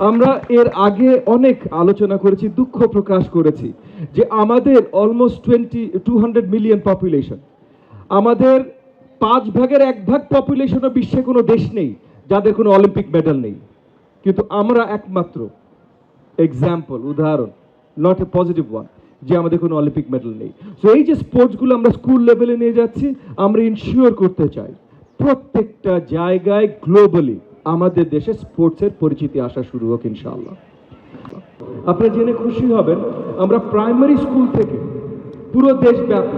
আমরা এর আগে অনেক আলোচনা করেছি, দুঃখ প্রকাশ করেছি যে আমাদের অলমোস্ট 200 মিলিয়ন পপুলেশন, আমাদের 1/5 পপুলেশনও বিশ্বে কোনো দেশ নেই যাদের কোনো অলিম্পিক মেডেল নেই, কিন্তু আমরা একমাত্র এক্সাম্পল, উদাহরণ, নট এ পজিটিভ ওয়ান, যে আমাদের কোনো অলিম্পিক মেডেল নেই। সো এই যে স্পোর্টসগুলো আমরা স্কুল লেভেলে নিয়ে যাচ্ছি, আমরা ইনশিওর করতে চাই প্রত্যেকটা জায়গায় গ্লোবালি আমাদের দেশে স্পোর্টসের পরিচিতি আসা শুরু হোক ইনশাআল্লাহ। আপনারা জেনে খুশি হবেন, আমরা প্রাইমারি স্কুল থেকে পুরো দেশব্যাপী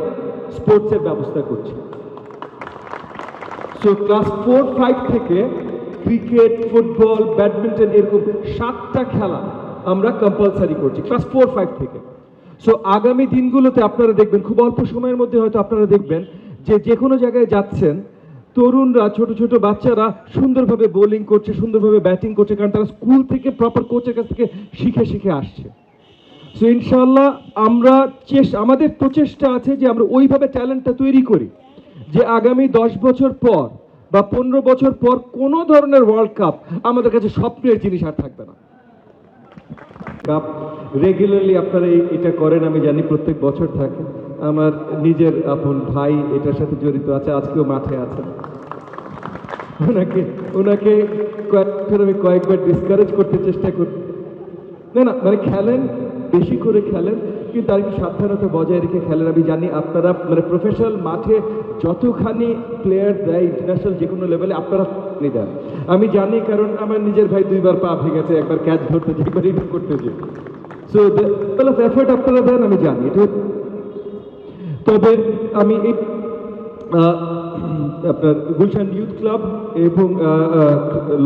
স্পোর্টসের ব্যবস্থা করছি। সো ক্লাস 4-5 থেকে ক্রিকেট, ফুটবল, ব্যাডমিন্টন, এরকম 7টা খেলা আমরা কম্পালসারি করছি ক্লাস 4-5 থেকে। সো আগামী দিনগুলোতে আপনারা দেখবেন, খুব অল্প সময়ের মধ্যে হয়তো আপনারা দেখবেন যে কোনো জায়গায় যাচ্ছেন, তরুণরা, ছোট ছোট বাচ্চারা সুন্দরভাবে বোলিং করছে, সুন্দরভাবে ব্যাটিং করছে, কারণ তারা স্কুল থেকে প্রপার কোচের কাছ থেকে শিখে শিখে আসছে। সো ইনশাআল্লাহ আমরা আমাদের প্রচেষ্টা আছে যে আমরা ওইভাবে ট্যালেন্টটা তৈরি করি যে আগামী 10 বছর পর বা 15 বছর পর কোনো ধরনের ওয়ার্ল্ড কাপ আমাদের কাছে স্বপ্নের জিনিস আর থাকবে না। কাপ রেগুলারলি আপনারা এটা করেন, আমি জানি প্রত্যেক বছর থাকে। আমার নিজের আপন ভাই এটার সাথে জড়িত আছে, আজকেও মাঠে আছেন। ওনাকে আমি কয়েকবার ডিসকারেজ করতে চেষ্টা করি, না মানে খেলেন, বেশি করে খেলেন, কিন্তু আর একটু সাবধানতা বজায় রেখে খেলেন। আমি জানি আপনারা মানে প্রফেশনাল মাঠে যতখানি প্লেয়ার দেয় ইন্টারন্যাশনাল যে কোনো লেভেলে আপনারা দেন, আমি জানি, কারণ আমার নিজের ভাই 2বার পা ভেঙেছে, একবার ক্যাচ ধরতে যে, একবার রিডিং করতে যে। সো এফোর্ট আপনারা দেন, আমি জানি এটা। তবে আমি এই আপনার গুলশান ইউথ ক্লাব এবং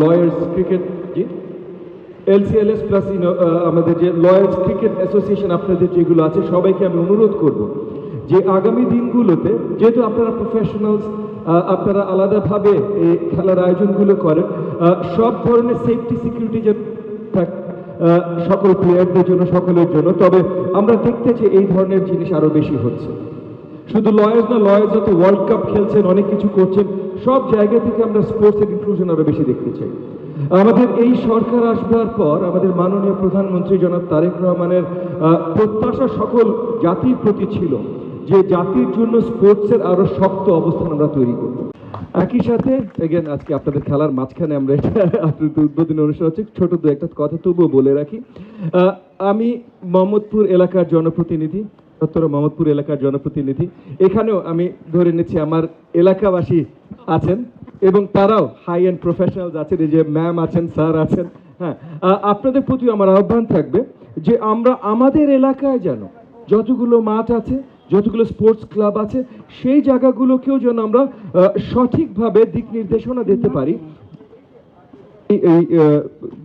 লয়ার্স ক্রিকেট, জি LCLS প্লাস আমাদের যে লয়ার্স ক্রিকেট অ্যাসোসিয়েশন আপনাদের যেগুলো আছে, সবাইকে আমি অনুরোধ করব যে আগামী দিনগুলোতে, যেহেতু আপনারা প্রফেশনালস, আপনারা আলাদাভাবে এই খেলার আয়োজনগুলো করেন, সব ধরনের সেফটি সিকিউরিটি যে সকল প্লেয়ারদের জন্য, সকলের জন্য। তবে আমরা দেখতে চাই এই ধরনের জিনিস আরও বেশি হচ্ছে। শুধু লয়ার্স না, লয়ার্সরা তো ওয়ার্ল্ড কাপ খেলছেন, অনেক কিছু করছেন, সব জায়গা থেকে আমরা স্পোর্টসের ইনক্লুশন আরও বেশি দেখতে চাই। আমাদের এই সরকার আসবার পর আমাদের মাননীয় প্রধানমন্ত্রী জনাব তারেক রহমানের প্রত্যাশা সকল জাতির প্রতি ছিল যে জাতির জন্য স্পোর্টসের আরো শক্ত অবস্থান আমরা তৈরি করব। একই সাথে এগেন আজকে আপনাদের খেলার মাঝখানে আমরা আপনাদের উদ্বোধনী অনুষ্ঠান হচ্ছে, ছোট দু একটা কথা তবুও বলে রাখি। আমি মোহাম্মদপুর এলাকার জনপ্রতিনিধি, মোহাম্মদপুর এলাকার জনপ্রতিনিধি, এখানেও আমি ধরে নিচ্ছি আমার এলাকাবাসী আছেন এবং তারাও হাই এন্ড প্রফেশনালস আছেন, এই যে ম্যাম আছেন, স্যার আছেন। হ্যাঁ, আপনাদের প্রতি আমার আহ্বান থাকবে যে আমরা আমাদের এলাকায় যেন যতগুলো মাঠ আছে, যতগুলো স্পোর্টস ক্লাব আছে, সেই জায়গাগুলোকেও যেন আমরা সঠিকভাবে দিক নির্দেশনা দিতে পারি। এই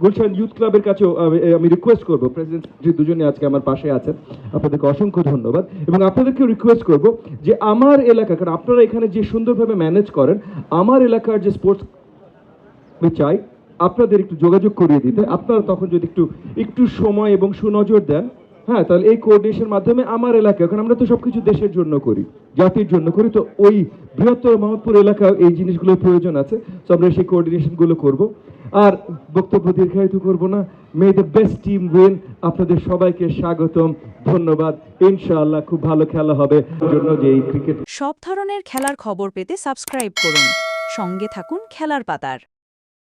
গুলশান ইউথ ক্লাবের কাছেও আমি রিকোয়েস্ট করবো, প্রেসিডেন্ট দুজনে আজকে আমার পাশে আছেন, আপনাদেরকে অসংখ্য ধন্যবাদ, এবং আপনাদেরকেও রিকোয়েস্ট করব যে আমার এলাকা, কারণ আপনারা এখানে যে সুন্দরভাবে ম্যানেজ করেন, আমার এলাকার যে স্পোর্টস আমি চাই আপনাদের একটু যোগাযোগ করিয়ে দিতে। আপনারা তখন যদি একটু সময় এবং সুনজর দেন, হ্যাঁ, তাহলে এই কোঅর্ডিনেশনের মাধ্যমে আমার এলাকায়, কারণ আমরা তো সবকিছু দেশের জন্য করি, জাতির জন্য করি, তো ওই বৃহত্তর মোহাম্মদপুর এলাকায় এই জিনিসগুলোর প্রয়োজন আছে। তো আমরা সেই কোঅর্ডিনেশনগুলো করব। আর বক্তব্য দীর্ঘায়িত করব না। মে দ্য বেস্ট টিম উইন। আপনাদের সবাইকে স্বাগতম, ধন্যবাদ। ইনশাআল্লাহ খুব ভালো খেলা হবে জন্য যে এই ক্রিকেট। সব ধরনের খেলার খবর পেতে সাবস্ক্রাইব করুন, সঙ্গে থাকুন খেলার পাতার।